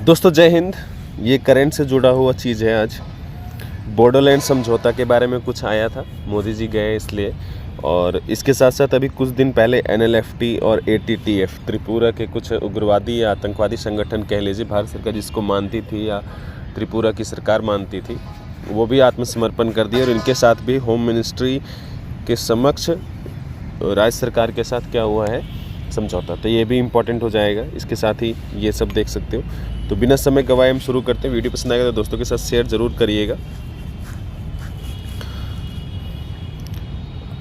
दोस्तों जय हिंद। ये करंट से जुड़ा हुआ चीज़ है। आज बोडोलैंड समझौता के बारे में कुछ आया था, मोदी जी गए इसलिए। और इसके साथ साथ अभी कुछ दिन पहले NLFT और ATTF त्रिपुरा के कुछ उग्रवादी या आतंकवादी संगठन कह लीजिए, भारत सरकार जिसको मानती थी या त्रिपुरा की सरकार मानती थी, वो भी आत्मसमर्पण कर दिए। और इनके साथ भी होम मिनिस्ट्री के समक्ष राज्य सरकार के साथ क्या हुआ है, समझौता। तो ये भी इम्पोर्टेंट हो जाएगा। इसके साथ ही ये सब देख सकते हो। तो बिना समय गवाए हम शुरू करते हैं। वीडियो पसंद आएगा तो दोस्तों के साथ शेयर ज़रूर करिएगा।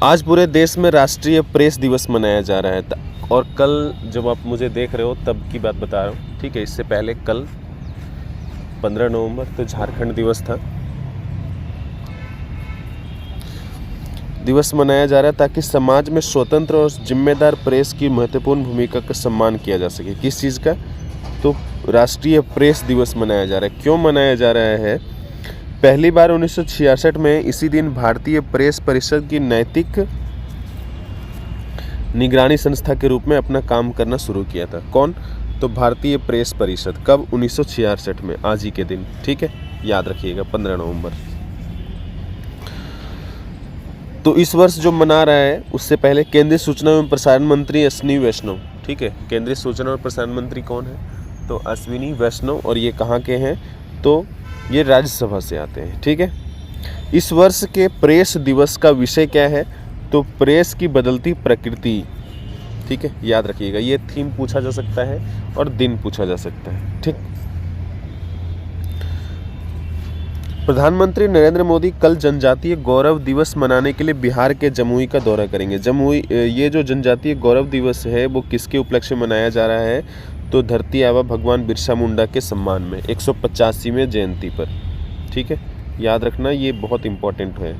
आज पूरे देश में राष्ट्रीय प्रेस दिवस मनाया जा रहा है। और कल जब आप मुझे देख रहे हो तब की बात बता रहा हूँ, ठीक है। इससे पहले कल 15 नवंबर तो झारखंड दिवस था। दिवस मनाया जा रहा है ताकि समाज में स्वतंत्र और जिम्मेदार प्रेस की महत्वपूर्ण भूमिका का सम्मान किया जा सके। किस चीज़ का? तो राष्ट्रीय प्रेस दिवस मनाया जा रहा है। क्यों मनाया जा रहा है? पहली बार 1966 में इसी दिन भारतीय प्रेस परिषद की नैतिक निगरानी संस्था के रूप में अपना काम करना शुरू किया था। कौन? तो भारतीय प्रेस परिषद। कब? 1966 में, आज ही के दिन, ठीक है। याद रखिएगा 15 नवंबर। तो इस वर्ष जो मना रहा है उससे पहले केंद्रीय सूचना एवं प्रसारण मंत्री अश्विनी वैष्णव, ठीक है। केंद्रीय सूचना और प्रसारण मंत्री कौन है? तो अश्विनी वैष्णव। और ये कहाँ के हैं? तो ये राज्यसभा से आते हैं, ठीक है। इस वर्ष के प्रेस दिवस का विषय क्या है? तो प्रेस की बदलती प्रकृति, ठीक है। याद रखिएगा, ये थीम पूछा जा सकता है और दिन पूछा जा सकता है, ठीक। प्रधानमंत्री नरेंद्र मोदी कल जनजातीय गौरव दिवस मनाने के लिए बिहार के जमुई का दौरा करेंगे। जमुई, ये जो जनजातीय गौरव दिवस है वो किसके उपलक्ष्य में मनाया जा रहा है? तो धरती आबा भगवान बिरसा मुंडा के सम्मान में 185वें जयंती पर, ठीक है। याद रखना, ये बहुत इम्पोर्टेंट है,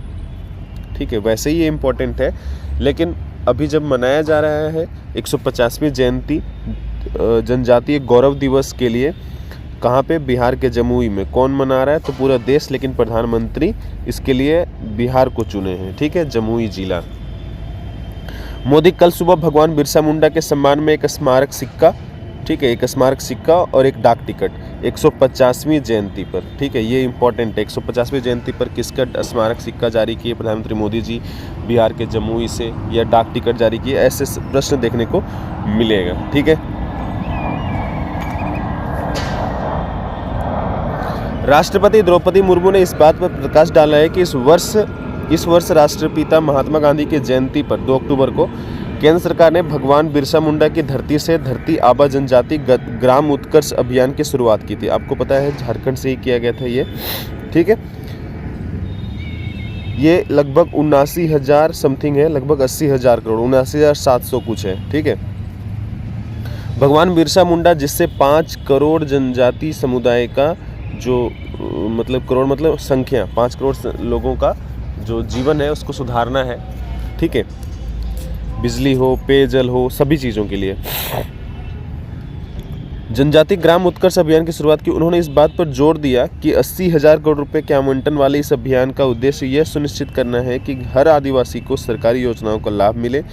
ठीक है। वैसे ही ये इम्पोर्टेंट है, लेकिन अभी जब मनाया जा रहा है 150वीं जयंती जनजातीय गौरव दिवस के लिए, कहाँ पे? बिहार के जमुई में। कौन मना रहा है? तो पूरा देश, लेकिन प्रधानमंत्री इसके लिए बिहार को चुने हैं, ठीक है, जमुई जिला। मोदी कल सुबह भगवान बिरसा मुंडा के सम्मान में एक स्मारक सिक्का, ठीक है, एक स्मारक सिक्का और एक डाक टिकट 150वीं जयंती पर, ठीक है। ये इंपॉर्टेंट है। 150वीं जयंती पर किसका स्मारक सिक्का जारी किए प्रधानमंत्री मोदी जी? बिहार के जमुई से। या डाक टिकट जारी किए? ऐसे प्रश्न देखने को मिलेगा, ठीक है। राष्ट्रपति द्रौपदी मुर्मू ने इस बात पर प्रकाश डाला है कि इस वर्ष राष्ट्रपिता महात्मा गांधी की जयंती पर 2 अक्टूबर को केंद्र सरकार ने भगवान बिरसा मुंडा की धरती से धरती आबा जनजाति ग्राम उत्कर्ष अभियान की शुरुआत की थी। आपको पता है झारखंड से ही किया गया था ये, ठीक है। ये लगभग 79,000 समथिंग है, लगभग 80,000 करोड़, 79,700 कुछ है, ठीक है। भगवान बिरसा मुंडा, जिससे 5 करोड़ जनजाति समुदाय का जो मतलब करोड़ मतलब संख्या, 5 करोड़ लोगों का जो जीवन है उसको सुधारना है, ठीक है। बिजली हो, पेयजल हो, सभी चीज़ों के लिए जनजाति ग्राम उत्कर्ष अभियान की शुरुआत की। उन्होंने इस बात पर जोर दिया कि 80,000 करोड़ रुपए के आवंटन वाले इस अभियान का उद्देश्य यह सुनिश्चित करना है कि हर आदिवासी को सरकारी योजनाओं का लाभ मिले।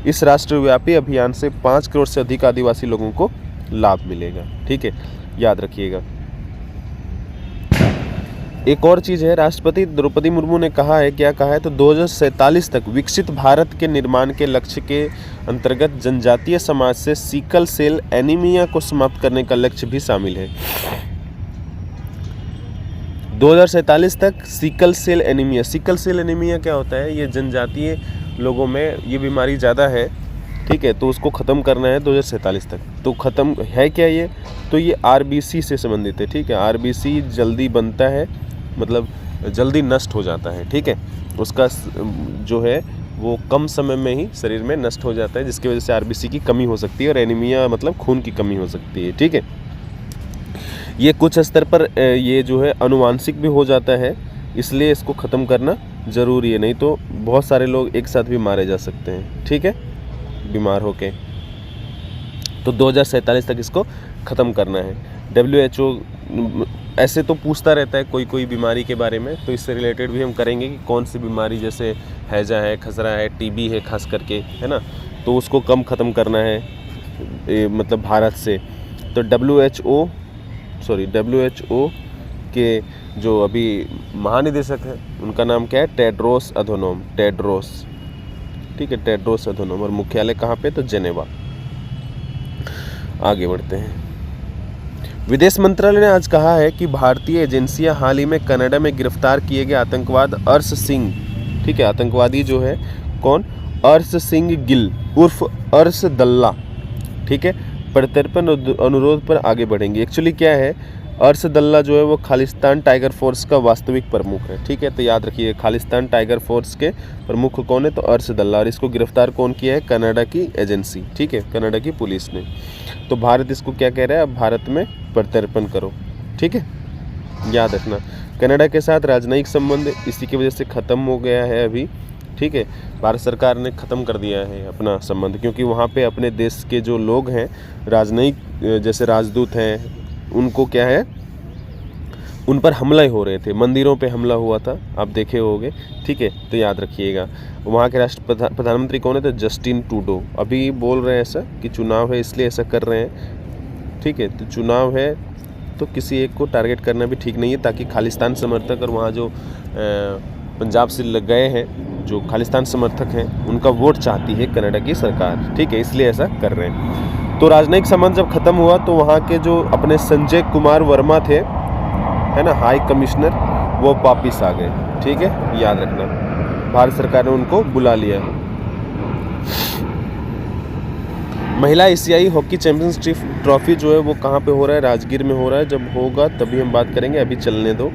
इस राष्ट्रव्यापी अभियान से 5 करोड़ से अधिक आदिवासी लोगों को लाभ मिलेगा, ठीक है। याद रखिएगा। एक और चीज़ है, राष्ट्रपति द्रौपदी मुर्मू ने कहा है, क्या कहा है? तो 2047 तक विकसित भारत के निर्माण के लक्ष्य के अंतर्गत जनजातीय समाज से सिकल सेल एनीमिया को समाप्त करने का लक्ष्य भी शामिल है। 2047 तक sickle cell anaemia. Sickle cell anaemia क्या होता है? ये जनजातीय लोगों में ये बीमारी ज़्यादा है, ठीक है। तो उसको ख़त्म करना है 2047 तक। तो ख़त्म है क्या ये? तो ये RBC से संबंधित है, ठीक है। RBC जल्दी बनता है, मतलब जल्दी नष्ट हो जाता है, ठीक है। उसका जो है वो कम समय में ही शरीर में नष्ट हो जाता है, जिसकी वजह से RBC की कमी हो सकती है और एनीमिया मतलब खून की कमी हो सकती है, ठीक है। ये कुछ स्तर पर ये जो है अनुवांशिक भी हो जाता है, इसलिए इसको ख़त्म करना ज़रूरी है, नहीं तो बहुत सारे लोग एक साथ भी मारे जा सकते हैं, ठीक है, बीमार होके। तो 2047 तक इसको ख़त्म करना है। WHO ऐसे तो पूछता रहता है कोई बीमारी के बारे में, तो इससे रिलेटेड भी हम करेंगे कि कौन सी बीमारी, जैसे हैजा है, खसरा है, TB है खास करके, है ना, तो उसको कम ख़त्म करना है मतलब भारत से। तो WHO WHO के जो अभी महानिदेशक हैं उनका नाम क्या है, टेड्रोस अधनोम, टेड्रोस, ठीक है, टेड्रोस अधनोम। और मुख्यालय कहाँ पे, तो जेनेवा। आगे बढ़ते हैं। विदेश मंत्रालय ने आज कहा है कि भारतीय एजेंसियां हाल ही में कनाडा में गिरफ्तार किए गए आतंकवाद अर्श सिंह, ठीक है, आतंकवादी जो है कौन, अर्श सिंह गिल उर्फ अर्श दल्ला, ठीक है, प्रत्यर्पण अनुरोध पर आगे बढ़ेंगे। एक्चुअली क्या है, अर्श दल्ला जो है वो खालिस्तान टाइगर फोर्स का वास्तविक प्रमुख है, ठीक है, तो याद रखिए खालिस्तान टाइगर फोर्स के प्रमुख कौन है, तो अर्श दल्ला। और इसको गिरफ्तार कौन किया है, कनाडा की एजेंसी, ठीक है, कनाडा की पुलिस ने। तो भारत इसको क्या कह रहा है, अब भारत में प्रत्यर्पण करो, ठीक है, याद रखना। कनाडा के साथ राजनयिक संबंध इसी की वजह से ख़त्म हो गया है अभी, ठीक है, भारत सरकार ने ख़त्म कर दिया है अपना संबंध, क्योंकि वहाँ पे अपने देश के जो लोग हैं राजनयिक, जैसे राजदूत हैं, उनको क्या है, उन पर हमला हो रहे थे, मंदिरों पे हमला हुआ था, आप देखे होंगे, ठीक है, तो याद रखिएगा। वहाँ के प्रधानमंत्री कौन है, तो जस्टिन ट्रूडो। अभी बोल रहे हैं ऐसा कि चुनाव है इसलिए ऐसा कर रहे हैं, ठीक है, तो चुनाव है तो किसी एक को टारगेट करना भी ठीक नहीं है, ताकि खालिस्तान समर्थक और वहाँ जो पंजाब से लग गए हैं जो खालिस्तान समर्थक हैं उनका वोट चाहती है कनाडा की सरकार, ठीक है, इसलिए ऐसा कर रहे हैं। तो राजनयिक संबंध जब खत्म हुआ तो वहाँ के जो अपने संजय कुमार वर्मा थे, है ना, हाई कमिश्नर, वो वापिस आ गए, ठीक है, याद रखना, भारत सरकार ने उनको बुला लिया। महिला एशियाई हॉकी चैंपियंस ट्रॉफी जो है वो कहाँ पे हो रहा है, राजगीर में हो रहा है। जब होगा तभी हम बात करेंगे, अभी चलने दो,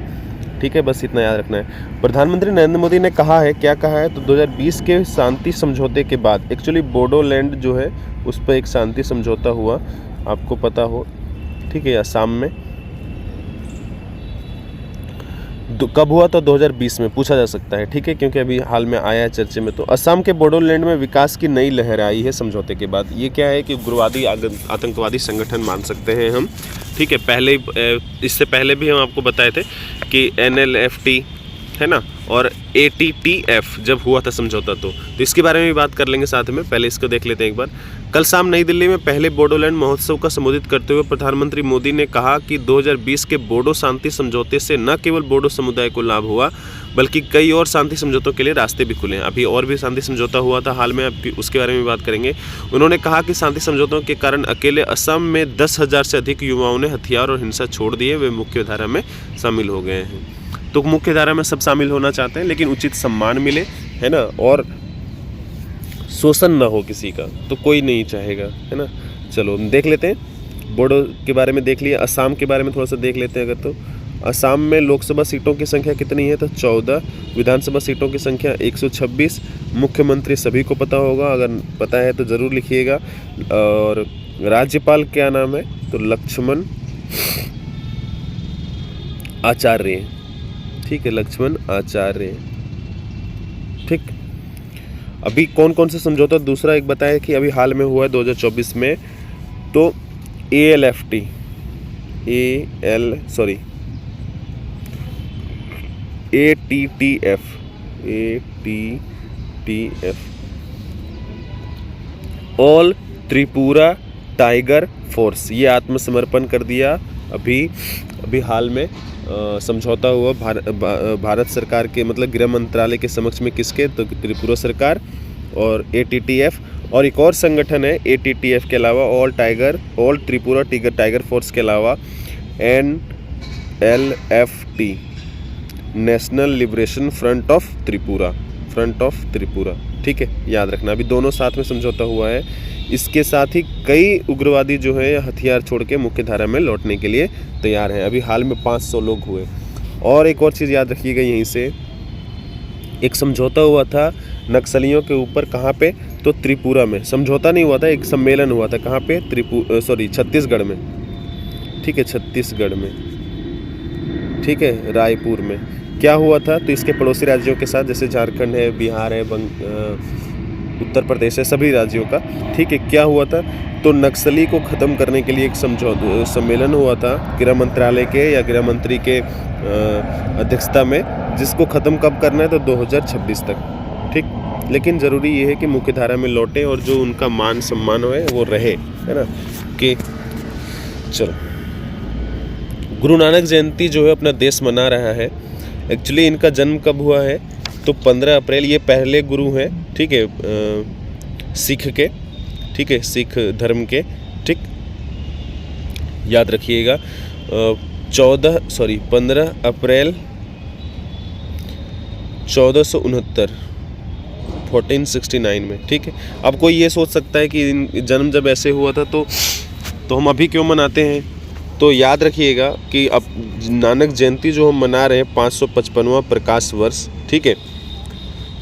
ठीक है, बस इतना याद रखना है। प्रधानमंत्री नरेंद्र मोदी ने कहा है, क्या कहा है, तो 2020 के शांति समझौते के बाद, एक्चुअली बोडोलैंड जो है उस पर एक शांति समझौता हुआ, आपको पता हो, ठीक है, असम में कब हुआ, तो 2020 में पूछा जा सकता है, ठीक है, क्योंकि अभी हाल में आया है चर्चे में। तो असम के बोडोलैंड में विकास की नई लहर आई है समझौते के बाद। ये क्या है कि उग्रवादी आतंकवादी संगठन मान सकते हैं हम, ठीक है, पहले इससे पहले भी हम आपको बताए थे कि NLFT है ना, और ATTF जब हुआ था समझौता, तो इसके बारे में भी बात कर लेंगे साथ में। पहले इसको देख लेते हैं एक बार। कल शाम नई दिल्ली में पहले बोडोलैंड महोत्सव का संबोधित करते हुए प्रधानमंत्री मोदी ने कहा कि 2020 के बोडो शांति समझौते से न केवल बोडो समुदाय को लाभ हुआ, बल्कि कई और शांति समझौतों के लिए रास्ते भी खुले हैं। अभी और भी शांति समझौता हुआ था हाल में, अब उसके बारे में बात करेंगे। उन्होंने कहा कि शांति समझौतों के कारण अकेले असम में 10,000 से अधिक युवाओं ने हथियार और हिंसा छोड़ दिए, वे मुख्य धारा में शामिल हो गए हैं। तो मुख्य धारा में सब शामिल होना चाहते हैं, लेकिन उचित सम्मान मिले, है ना, और शोषण ना हो किसी का, तो कोई नहीं चाहेगा, है ना। चलो देख लेते हैं, बोडो के बारे में देख लिया, असम के बारे में थोड़ा सा देख लेते हैं। अगर तो असम में लोकसभा सीटों की संख्या कितनी है, तो 14, विधानसभा सीटों की संख्या 126, मुख्यमंत्री सभी को पता होगा, अगर पता है तो ज़रूर लिखिएगा। और राज्यपाल क्या नाम है, तो लक्ष्मण आचार्य, ठीक है, लक्ष्मण आचार्य, ठीक। अभी कौन कौन से समझौता, दूसरा एक बताया कि अभी हाल में हुआ है 2024 में, तो ATTF all Tripura tiger force, ये आत्मसमर्पण कर दिया। अभी हाल में समझौता हुआ भारत सरकार के, मतलब गृह मंत्रालय के समक्ष में, किसके, तो त्रिपुरा सरकार और ATTF, और एक और संगठन है ATTF के अलावा ऑल त्रिपुरा टाइगर फोर्स के अलावा NLFT, national liberation front of Tripura, ठीक है, याद रखना। अभी दोनों साथ में समझौता हुआ है। इसके साथ ही कई उग्रवादी जो है हथियार छोड़ के मुख्य धारा में लौटने के लिए तैयार हैं। अभी हाल में 500 लोग हुए। और एक और चीज़ याद रखिएगा, यहीं से एक समझौता हुआ था नक्सलियों के ऊपर, कहाँ पे, तो त्रिपुरा में। समझौता नहीं हुआ था, एक सम्मेलन हुआ था, कहाँ पे, छत्तीसगढ़ में, ठीक है, छत्तीसगढ़ में, ठीक है, रायपुर में। क्या हुआ था, तो इसके पड़ोसी राज्यों के साथ, जैसे झारखंड है, बिहार है, उत्तर प्रदेश है, सभी राज्यों का, ठीक है। क्या हुआ था, तो नक्सली को ख़त्म करने के लिए एक सम्मेलन हुआ था गृह मंत्रालय के या गृह मंत्री के अध्यक्षता में, जिसको ख़त्म कब करना है, तो 2026 तक, ठीक। लेकिन ज़रूरी ये है कि मुख्य धारा में लौटे और जो उनका मान सम्मान है वो रहे, है ना, कि चलो गुरु नानक जयंती जो है अपना देश मना रहा है। एक्चुअली इनका जन्म कब हुआ है तो 15 अप्रैल, ये पहले गुरु हैं, ठीक है, सिख के, ठीक है, सिख धर्म के, ठीक, याद रखिएगा। 15 अप्रैल 1469 1469 में, ठीक है। अब कोई ये सोच सकता है कि जन्म जब ऐसे हुआ था तो हम अभी क्यों मनाते हैं, तो याद रखिएगा कि अब नानक जयंती जो हम मना रहे हैं 555वां प्रकाश वर्ष, ठीक है,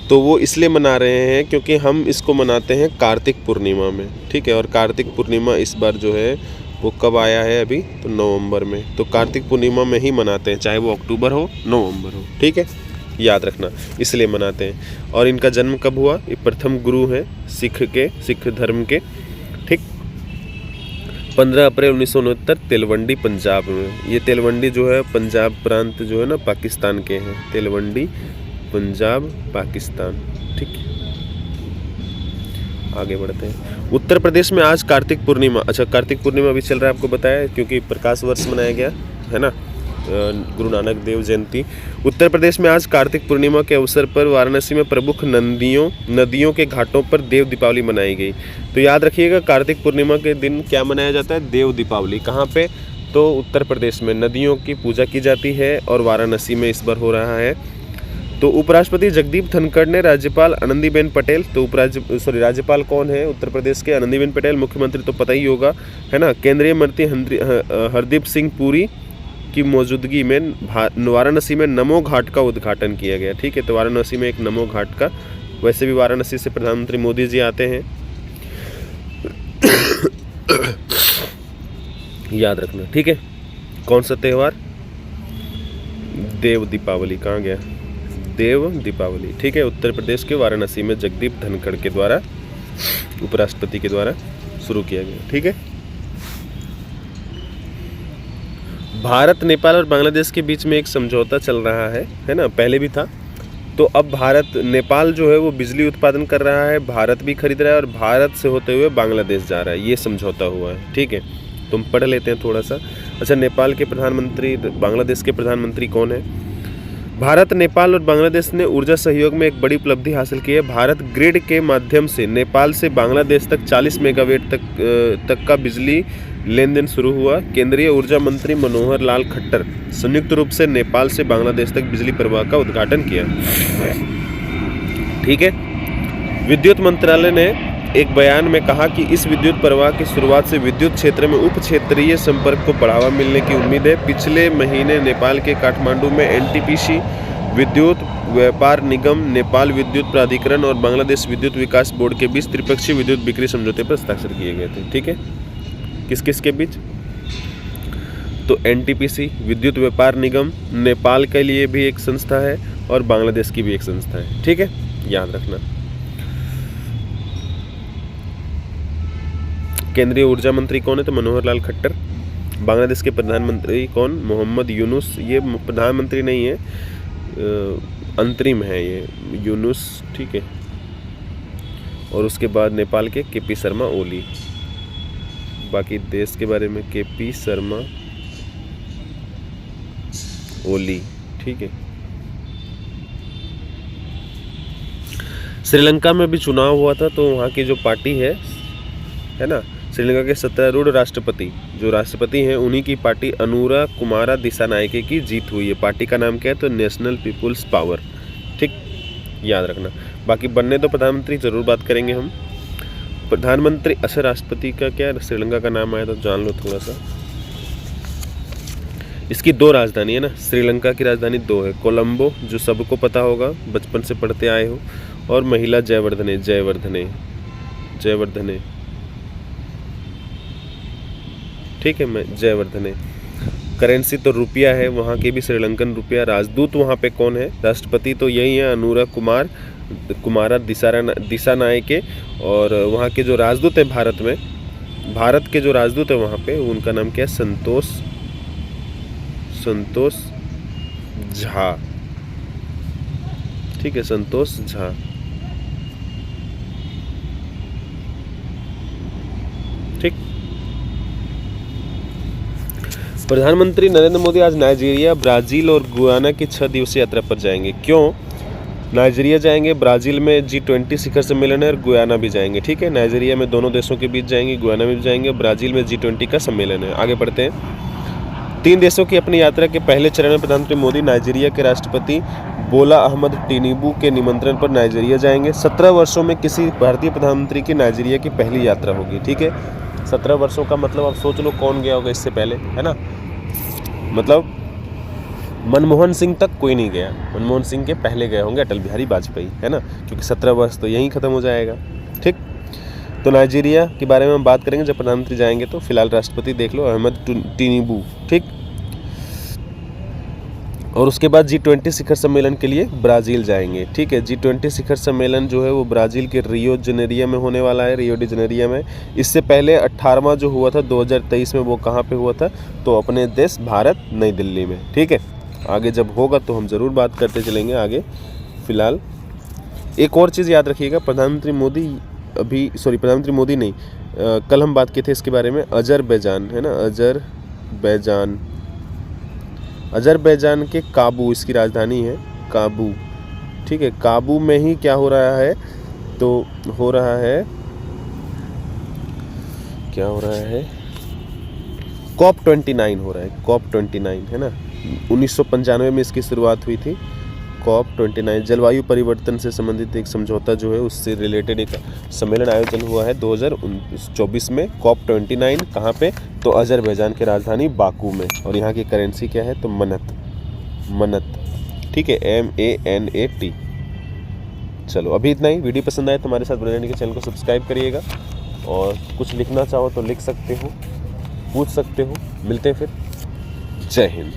तो वो इसलिए मना रहे हैं क्योंकि हम इसको मनाते हैं कार्तिक पूर्णिमा में, ठीक है। और कार्तिक पूर्णिमा इस बार जो है वो कब आया है अभी, तो नवंबर में, तो कार्तिक पूर्णिमा में ही मनाते हैं, चाहे वो अक्टूबर हो नवंबर हो, ठीक है, याद रखना, इसलिए मनाते हैं। और इनका जन्म कब हुआ, ये प्रथम गुरु हैं सिख धर्म के, ठीक, 15 अप्रैल 1969 तेलवंडी पंजाब में। ये तेलवंडी जो है पंजाब प्रांत जो है ना पाकिस्तान के हैं, तेलवंडी पंजाब पाकिस्तान, ठीक। आगे बढ़ते हैं। उत्तर प्रदेश में आज कार्तिक पूर्णिमा, अच्छा कार्तिक पूर्णिमा भी चल रहा है, आपको बताया, क्योंकि प्रकाश वर्ष मनाया गया है ना, गुरु नानक देव जयंती। उत्तर प्रदेश में आज कार्तिक पूर्णिमा के अवसर पर वाराणसी में प्रमुख नदियों के घाटों पर देव दीपावली मनाई गई। तो याद रखिएगा कार्तिक पूर्णिमा के दिन क्या मनाया जाता है, देव दीपावली। कहाँ पे, तो उत्तर प्रदेश में नदियों की पूजा की जाती है और वाराणसी में इस बार हो रहा है। तो उपराष्ट्रपति जगदीप धनखड़ ने राज्यपाल आनंदीबेन पटेल, तो राज्यपाल कौन है उत्तर प्रदेश के, आनंदीबेन पटेल, मुख्यमंत्री तो पता ही होगा, है ना, केंद्रीय मंत्री हरदीप सिंह पुरी की मौजूदगी में वाराणसी में नमो घाट का उद्घाटन किया गया, ठीक है। तो वाराणसी में एक नमो घाट का, वैसे भी वाराणसी से प्रधानमंत्री मोदी जी आते हैं, याद रखना, ठीक है। कौन सा त्यौहार, देव दीपावली, कहाँ गया, देव दीपावली, ठीक है, उत्तर प्रदेश के वाराणसी में जगदीप धनखड़ के द्वारा, उपराष्ट्रपति के द्वारा शुरू किया गया, ठीक है। भारत, नेपाल और बांग्लादेश के बीच में एक समझौता चल रहा है ना, पहले भी था। तो अब भारत, नेपाल जो है वो बिजली उत्पादन कर रहा है, भारत भी खरीद रहा है, और भारत से होते हुए बांग्लादेश जा रहा है, ये समझौता हुआ है, ठीक है। तुम पढ़ लेते हैं थोड़ा सा। अच्छा, नेपाल के प्रधानमंत्री, बांग्लादेश के प्रधानमंत्री कौन है। भारत, नेपाल और बांग्लादेश ने ऊर्जा सहयोग में एक बड़ी उपलब्धि हासिल की है। भारत ग्रिड के माध्यम से नेपाल से बांग्लादेश तक 40 मेगावाट तक का बिजली लेन देन शुरू हुआ। केंद्रीय ऊर्जा मंत्री मनोहर लाल खट्टर संयुक्त रूप से नेपाल से बांग्लादेश तक बिजली प्रवाह का उद्घाटन किया, ठीक है। विद्युत मंत्रालय ने एक बयान में कहा कि इस विद्युत प्रवाह की शुरुआत से विद्युत क्षेत्र में उप क्षेत्रीय संपर्क को बढ़ावा मिलने की उम्मीद है। पिछले महीने नेपाल के काठमांडू में एनटीपीसी, विद्युत व्यापार निगम, नेपाल विद्युत प्राधिकरण और बांग्लादेश विद्युत विकास बोर्ड के बीच त्रिपक्षीय विद्युत बिक्री समझौते पर हस्ताक्षर किए गए थे, ठीक है। किस किस के बीच, तो एनटीपीसी विद्युत व्यापार निगम नेपाल के लिए भी एक संस्था है और बांग्लादेश की भी एक संस्था है, ठीक है, याद रखना। केंद्रीय ऊर्जा मंत्री कौन है, तो मनोहर लाल खट्टर। बांग्लादेश के प्रधानमंत्री कौन, मोहम्मद यूनुस, ये प्रधानमंत्री नहीं है, अंतरिम है ये यूनुस, ठीक है। और उसके बाद नेपाल के केपी शर्मा ओली। बाकी देश के बारे में केपी शर्मा ओली, ठीक है। श्रीलंका में भी चुनाव हुआ था, तो वहाँ की जो पार्टी है ना, श्रीलंका के सत्तारूढ़ राष्ट्रपति जो राष्ट्रपति हैं उन्हीं की पार्टी अनुरा कुमारा दिसानायके की जीत हुई है। पार्टी का नाम क्या है, तो नेशनल पीपुल्स पावर, ठीक, याद रखना। बाकी बनने तो प्रधानमंत्री जरूर बात करेंगे हम। प्रधानमंत्री, अच्छा राष्ट्रपति का क्या श्रीलंका का नाम आया तो जान लो थोड़ा सा। इसकी 2 राजधानी है ना, श्रीलंका की राजधानी 2 है, कोलंबो जो सबको पता होगा, बचपन से पढ़ते आए हो, और महिला जयवर्धने, ठीक है, मैं जयवर्धने। करेंसी तो रुपया है, वहाँ की भी श्रीलंकन रुपया। राजदूत वहाँ पे कौन है, राष्ट्रपति तो यही है अनुरा कुमारा दिसानायके, और वहाँ के जो राजदूत है भारत के जो राजदूत है वहाँ पे, उनका नाम क्या है, संतोष झा, ठीक है, संतोष झा, ठीक। प्रधानमंत्री नरेंद्र मोदी आज नाइजीरिया, ब्राज़ील और गुयाना की 6 दिवसीय यात्रा पर जाएंगे। क्यों? नाइजीरिया जाएंगे, ब्राज़ील में G20 शिखर सम्मेलन है और गुयाना भी जाएंगे। ठीक है, नाइजीरिया में दोनों देशों के बीच जाएंगे, गुयाना में भी जाएंगे, ब्राज़ील में G20 का सम्मेलन है। आगे बढ़ते हैं। 3 देशों की अपनी यात्रा के पहले चरण में प्रधानमंत्री मोदी नाइजीरिया के राष्ट्रपति बोला अहमद टिनुबू के निमंत्रण पर नाइजीरिया जाएंगे। 17 वर्षों में किसी भारतीय प्रधानमंत्री की नाइजीरिया की पहली यात्रा होगी। ठीक है, 17 वर्षों का मतलब आप सोच लो कौन गया होगा इससे पहले, है ना। मतलब मनमोहन सिंह तक कोई नहीं गया, मनमोहन सिंह के पहले गए होंगे अटल बिहारी वाजपेयी, है ना, क्योंकि 17 वर्ष तो यहीं ख़त्म हो जाएगा। ठीक, तो नाइजीरिया के बारे में हम बात करेंगे जब प्रधानमंत्री जाएंगे। तो फिलहाल राष्ट्रपति देख लो अहमद टिनुबू। ठीक, और उसके बाद G20 शिखर सम्मेलन के लिए ब्राज़ील जाएंगे। ठीक है, G20 शिखर सम्मेलन जो है वो ब्राज़ील के रियो जेनेरिया में होने वाला है, रियो डी जेनेरिया में। इससे पहले 18वां जो हुआ था 2023 में, वो कहाँ पे हुआ था? तो अपने देश भारत, नई दिल्ली में। ठीक है, आगे जब होगा तो हम ज़रूर बात करते चलेंगे आगे। फ़िलहाल एक और चीज़ याद रखिएगा, प्रधानमंत्री मोदी नहीं, कल हम बात किए थे इसके बारे में, अजरबैजान, है ना, अजरबैजान के काबू इसकी राजधानी है, काबू। ठीक है, काबू में ही क्या हो रहा है? तो हो रहा है, क्या हो रहा है? COP29 हो रहा है, COP29, है ना। 1995 में इसकी शुरुआत हुई थी। COP29 जलवायु परिवर्तन से संबंधित एक समझौता जो है उससे रिलेटेड एक सम्मेलन आयोजन हुआ है 2024 में। COP29 कहाँ पे? तो अजरबैजान की राजधानी बाकू में, और यहाँ की करेंसी क्या है? तो मनत। ठीक है, MANAT। चलो अभी इतना ही। वीडियो पसंद आए तो हमारे साथ बने रहने के चैनल को सब्सक्राइब करिएगा, और कुछ लिखना चाहो तो लिख सकते हो, पूछ सकते हो। मिलते हैं फिर। जय हिंद।